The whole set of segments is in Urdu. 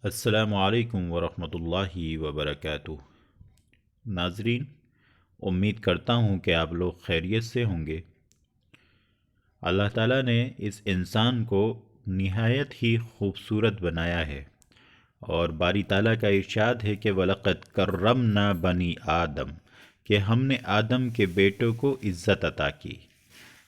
السلام علیکم ورحمۃ اللہ وبرکاتہ۔ ناظرین، امید کرتا ہوں کہ آپ لوگ خیریت سے ہوں گے۔ اللہ تعالیٰ نے اس انسان کو نہایت ہی خوبصورت بنایا ہے، اور باری تعالیٰ کا ارشاد ہے کہ وَلَقَدْ كَرَّمْنَا بَنِي آدم، کہ ہم نے آدم کے بیٹوں کو عزت عطا کی۔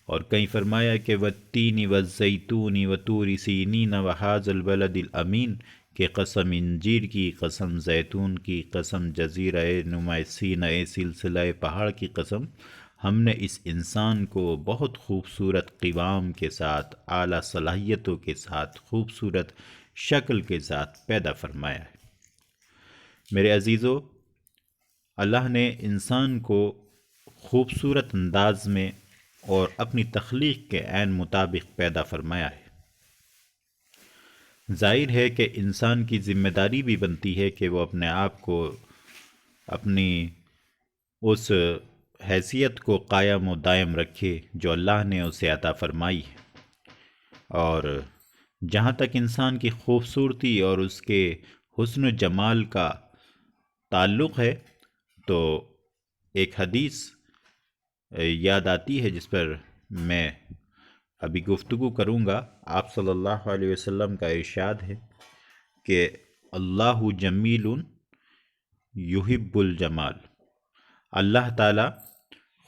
اور کہیں فرمایا کہ وَالتِّينِ وَالزَّيْتُونِ وَطُورِ سِينِينَ وَهَٰذَا الْبَلَدِ الْأَمِينِ، کہ قسم انجیر کی، قسم زیتون کی، قسم جزیرہ نما سینہ سلسلہ پہاڑ کی قسم، ہم نے اس انسان کو بہت خوبصورت قوام کے ساتھ، اعلیٰ صلاحیتوں کے ساتھ، خوبصورت شکل کے ساتھ پیدا فرمایا ہے۔ میرے عزیزو، اللہ نے انسان کو خوبصورت انداز میں اور اپنی تخلیق کے عین مطابق پیدا فرمایا ہے۔ ظاہر ہے کہ انسان کی ذمہ داری بھی بنتی ہے کہ وہ اپنے آپ کو اپنی اس حیثیت کو قائم و دائم رکھے جو اللہ نے اسے عطا فرمائی ہے۔ اور جہاں تک انسان کی خوبصورتی اور اس کے حسن و جمال کا تعلق ہے، تو ایک حدیث یاد آتی ہے جس پر میں ابھی گفتگو کروں گا۔ آپ صلی اللہ علیہ وسلم کا ارشاد ہے کہ اللہ جمیل یحب الجمال، اللہ تعالیٰ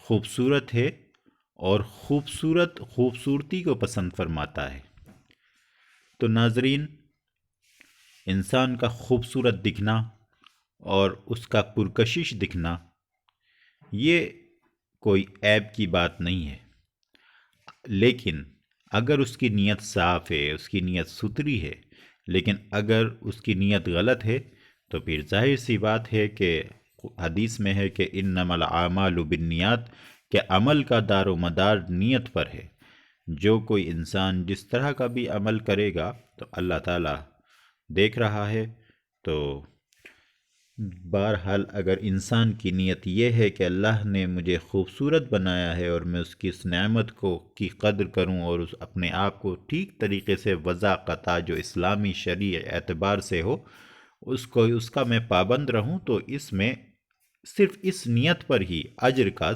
خوبصورت ہے اور خوبصورتی کو پسند فرماتا ہے۔ تو ناظرین، انسان کا خوبصورت دکھنا اور اس کا پرکشش دکھنا یہ کوئی عیب کی بات نہیں ہے، لیکن اگر اس کی نیت صاف ہے، اس کی نیت ستھری ہے، لیکن اگر اس کی نیت غلط ہے تو پھر ظاہر سی بات ہے کہ حدیث میں ہے کہ انما الاعمال بالنیات، کہ عمل کا دار و مدار نیت پر ہے۔ جو کوئی انسان جس طرح کا بھی عمل کرے گا تو اللہ تعالیٰ دیکھ رہا ہے۔ تو بہرحال اگر انسان کی نیت یہ ہے کہ اللہ نے مجھے خوبصورت بنایا ہے اور میں اس کی اس نعمت کی قدر کروں اور اپنے آپ کو ٹھیک طریقے سے وضع قطع جو اسلامی شرعی اعتبار سے ہو اس کا میں پابند رہوں، تو اس میں صرف اس نیت پر ہی اجر کا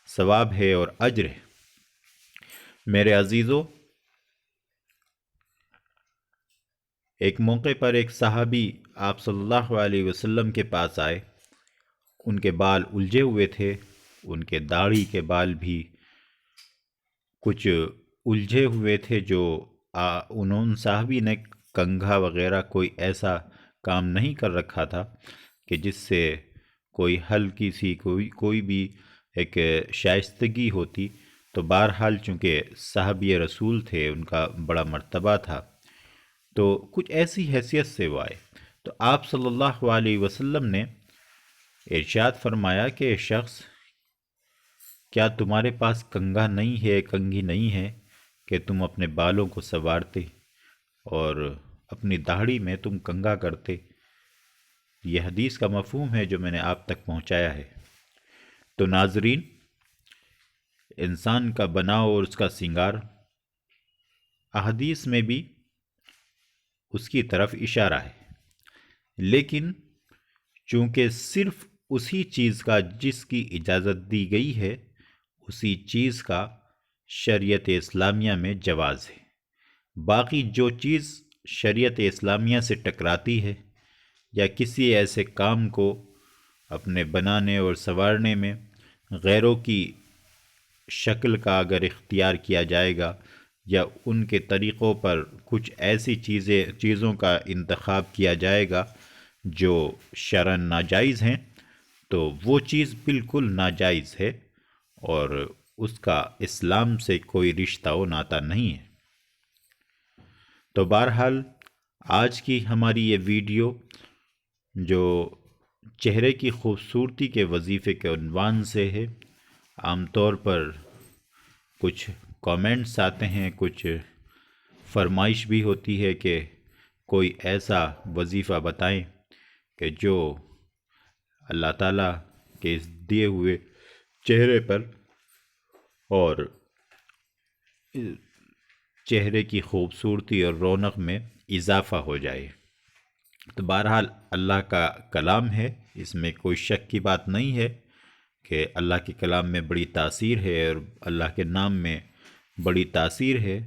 ثواب ہے اور اجر ہے۔ میرے عزیزو، ایک موقع پر ایک صحابی آپ صلی اللہ علیہ وسلم کے پاس آئے۔ ان کے بال الجھے ہوئے تھے، ان کے داڑھی کے بال بھی کچھ الجھے ہوئے تھے، جو صحابی نے کنگھا وغیرہ کوئی ایسا کام نہیں کر رکھا تھا کہ جس سے کوئی ہلکی سی کوئی بھی ایک شائستگی ہوتی۔ تو بہرحال چونکہ صحابی رسول تھے، ان کا بڑا مرتبہ تھا، تو کچھ ایسی حیثیت سے وہ آئے۔ تو آپ صلی اللہ علیہ وسلم نے ارشاد فرمایا کہ شخص، کیا تمہارے پاس کنگھا نہیں ہے، کنگھی نہیں ہے کہ تم اپنے بالوں کو سنوارتے اور اپنی داڑھی میں تم کنگھا کرتے؟ یہ حدیث کا مفہوم ہے جو میں نے آپ تک پہنچایا ہے۔ تو ناظرین، انسان کا بناؤ اور اس کا سنگار احادیث میں بھی اس کی طرف اشارہ ہے، لیکن چونکہ صرف اسی چیز کا جس کی اجازت دی گئی ہے، اسی چیز کا شریعت اسلامیہ میں جواز ہے۔ باقی جو چیز شریعت اسلامیہ سے ٹکراتی ہے یا کسی ایسے کام کو اپنے بنانے اور سنوارنے میں غیروں کی شکل کا اگر اختیار کیا جائے گا یا ان کے طریقوں پر کچھ ایسی چیزوں کا انتخاب کیا جائے گا جو شرعاً ناجائز ہیں، تو وہ چیز بالکل ناجائز ہے اور اس کا اسلام سے کوئی رشتہ و ناتا نہیں ہے۔ تو بہرحال آج کی ہماری یہ ویڈیو جو چہرے کی خوبصورتی کے وظیفے کے عنوان سے ہے، عام طور پر کچھ کامنٹس آتے ہیں، کچھ فرمائش بھی ہوتی ہے کہ کوئی ایسا وظیفہ بتائیں کہ جو اللہ تعالیٰ کے اس دیے ہوئے چہرے پر اور چہرے کی خوبصورتی اور رونق میں اضافہ ہو جائے۔ تو بہرحال اللہ کا کلام ہے، اس میں کوئی شک کی بات نہیں ہے کہ اللہ کے کلام میں بڑی تاثیر ہے اور اللہ کے نام میں بڑی تاثیر ہے،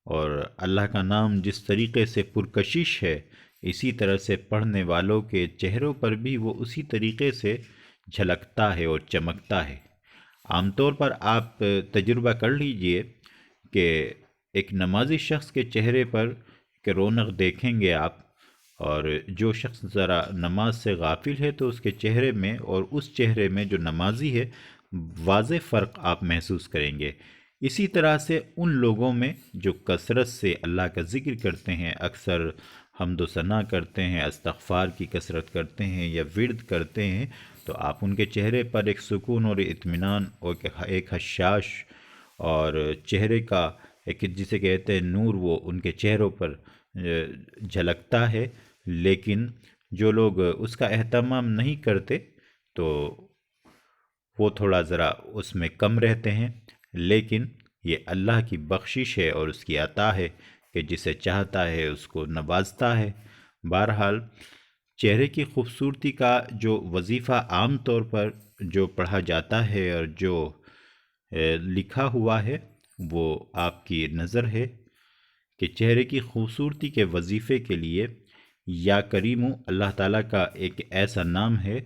اور اللہ کا نام جس طریقے سے پرکشش ہے اسی طرح سے پڑھنے والوں کے چہروں پر بھی وہ اسی طریقے سے جھلکتا ہے اور چمکتا ہے۔ عام طور پر آپ تجربہ کر لیجئے کہ ایک نمازی شخص کے چہرے پر کہ رونق دیکھیں گے آپ، اور جو شخص ذرا نماز سے غافل ہے تو اس کے چہرے میں اور اس چہرے میں جو نمازی ہے واضح فرق آپ محسوس کریں گے۔ اسی طرح سے ان لوگوں میں جو کثرت سے اللہ کا ذکر کرتے ہیں، اکثر حمد و ثنا کرتے ہیں، استغفار کی کثرت کرتے ہیں یا ورد کرتے ہیں، تو آپ ان کے چہرے پر ایک سکون اور اطمینان اور ایک حشاش اور چہرے کا ایک جسے کہتے ہیں نور، وہ ان کے چہروں پر جھلکتا ہے۔ لیکن جو لوگ اس کا اہتمام نہیں کرتے تو وہ تھوڑا ذرا اس میں کم رہتے ہیں، لیکن یہ اللہ کی بخشش ہے اور اس کی عطا ہے کہ جسے چاہتا ہے اس کو نوازتا ہے۔ بہرحال چہرے کی خوبصورتی کا جو وظیفہ عام طور پر جو پڑھا جاتا ہے اور جو لکھا ہوا ہے وہ آپ کی نظر ہے کہ چہرے کی خوبصورتی کے وظیفے کے لیے یا کریم اللہ تعالیٰ کا ایک ایسا نام ہے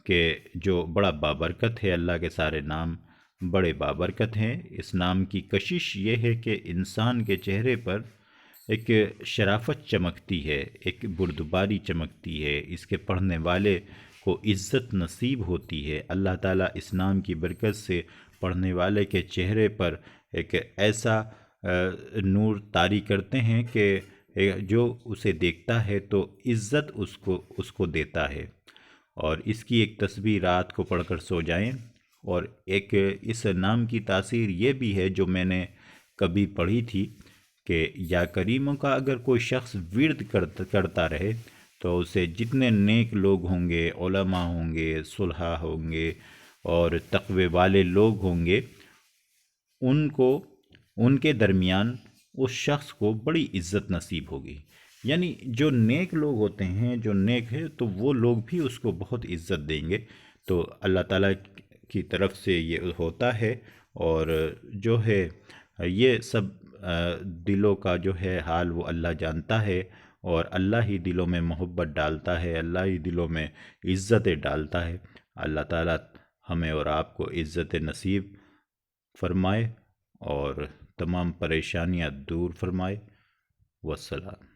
کہ جو بڑا بابرکت ہے۔ اللہ کے سارے نام بڑے بابرکت ہیں۔ اس نام کی کشش یہ ہے کہ انسان کے چہرے پر ایک شرافت چمکتی ہے، ایک بردباری چمکتی ہے، اس کے پڑھنے والے کو عزت نصیب ہوتی ہے۔ اللہ تعالیٰ اس نام کی برکت سے پڑھنے والے کے چہرے پر ایک ایسا نور طاری کرتے ہیں کہ جو اسے دیکھتا ہے تو عزت اس کو دیتا ہے۔ اور اس کی ایک تسبیح رات کو پڑھ کر سو جائیں۔ اور ایک اس نام کی تاثیر یہ بھی ہے جو میں نے کبھی پڑھی تھی کہ یا کریموں کا اگر کوئی شخص ورد کرتا رہے تو اسے جتنے نیک لوگ ہوں گے، علماء ہوں گے، صلحاء ہوں گے اور تقوی والے لوگ ہوں گے، ان کے درمیان اس شخص کو بڑی عزت نصیب ہوگی۔ یعنی جو نیک لوگ ہوتے ہیں، جو نیک ہے تو وہ لوگ بھی اس کو بہت عزت دیں گے۔ تو اللہ تعالیٰ کی طرف سے یہ ہوتا ہے، اور جو ہے یہ سب دلوں کا جو ہے حال وہ اللہ جانتا ہے، اور اللہ ہی دلوں میں محبت ڈالتا ہے، اللہ ہی دلوں میں عزتیں ڈالتا ہے۔ اللہ تعالیٰ ہمیں اور آپ کو عزت نصیب فرمائے اور تمام پریشانیاں دور فرمائے۔ والسلام۔